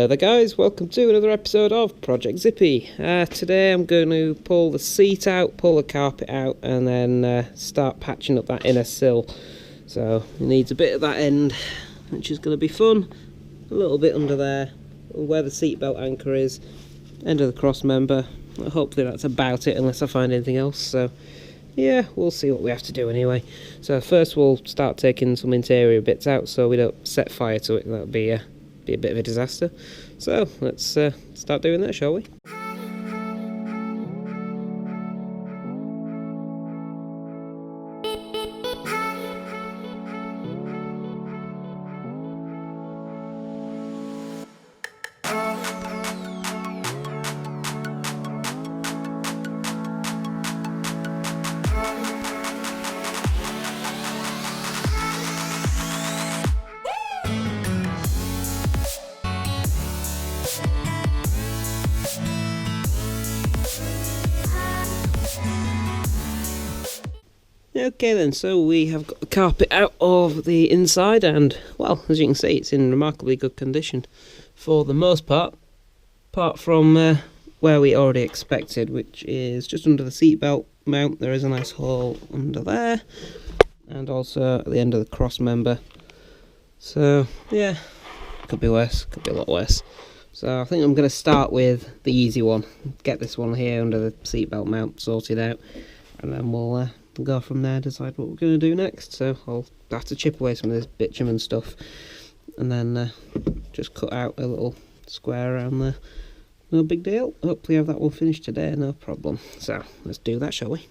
Hello there guys, welcome to another episode of Project Zippy. Today I'm going to pull the seat out, pull the carpet out, and then start patching up that inner sill. So it needs a bit at that end, which is going to be fun. A little bit under there, where the seatbelt anchor is, end of the cross member. Hopefully that's about it, unless I find anything else. So yeah, we'll see what we have to do anyway. So first we'll start taking some interior bits out so we don't set fire to it. That'll be a bit of a disaster. So let's start doing that, shall we? Okay then, so we have got the carpet out of the inside and, well, as you can see, it's in remarkably good condition for the most part, apart from where we already expected, which is just under the seatbelt mount. There is a nice hole under there, and also at the end of the cross member. So yeah, could be worse, could be a lot worse. So I think I'm going to start with the easy one, get this one here under the seatbelt mount sorted out, and then we'll go from there, decide what we're going to do next. So I'll have to chip away some of this bitumen stuff and then just cut out a little square around there. No big deal. Hopefully have that one finished today, no problem. So let's do that, shall we?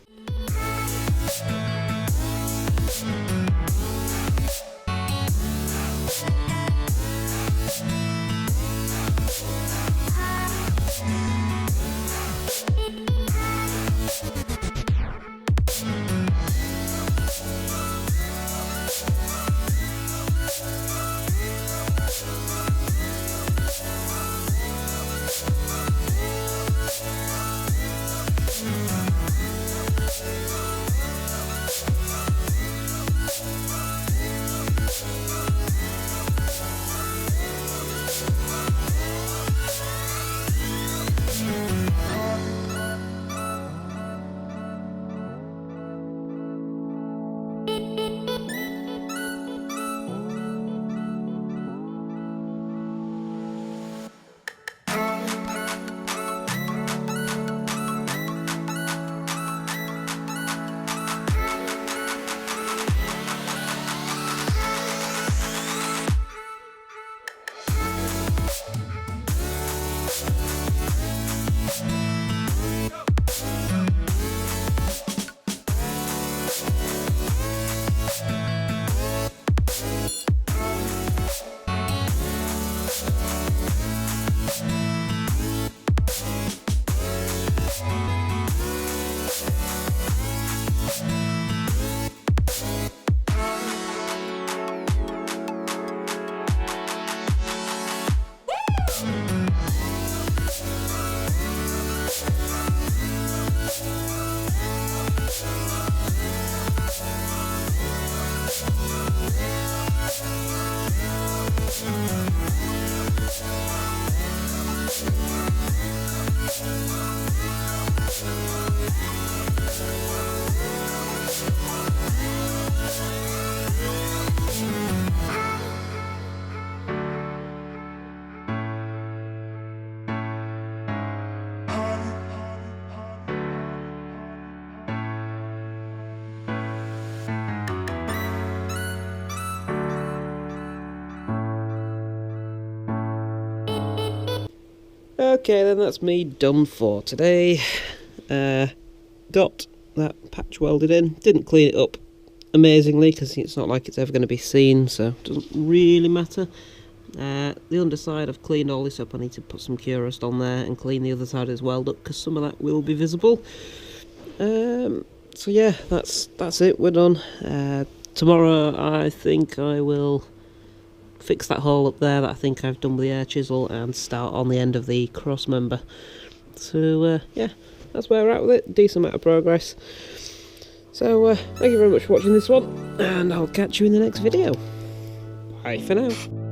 Okay then, that's me done for today. Got that patch welded in, didn't clean it up amazingly because it's not like it's ever going to be seen, so it doesn't really matter. The underside, I've cleaned all this up. I need to put some cure rust on there and clean the other side as well up because some of that will be visible. So yeah, that's it, we're done. Tomorrow I think I will fix that hole up there that I think I've done with the air chisel and start on the end of the cross member. So yeah, that's where we're at with it. Decent amount of progress. So thank you very much for watching this one, and I'll catch you in the next video. Bye for now.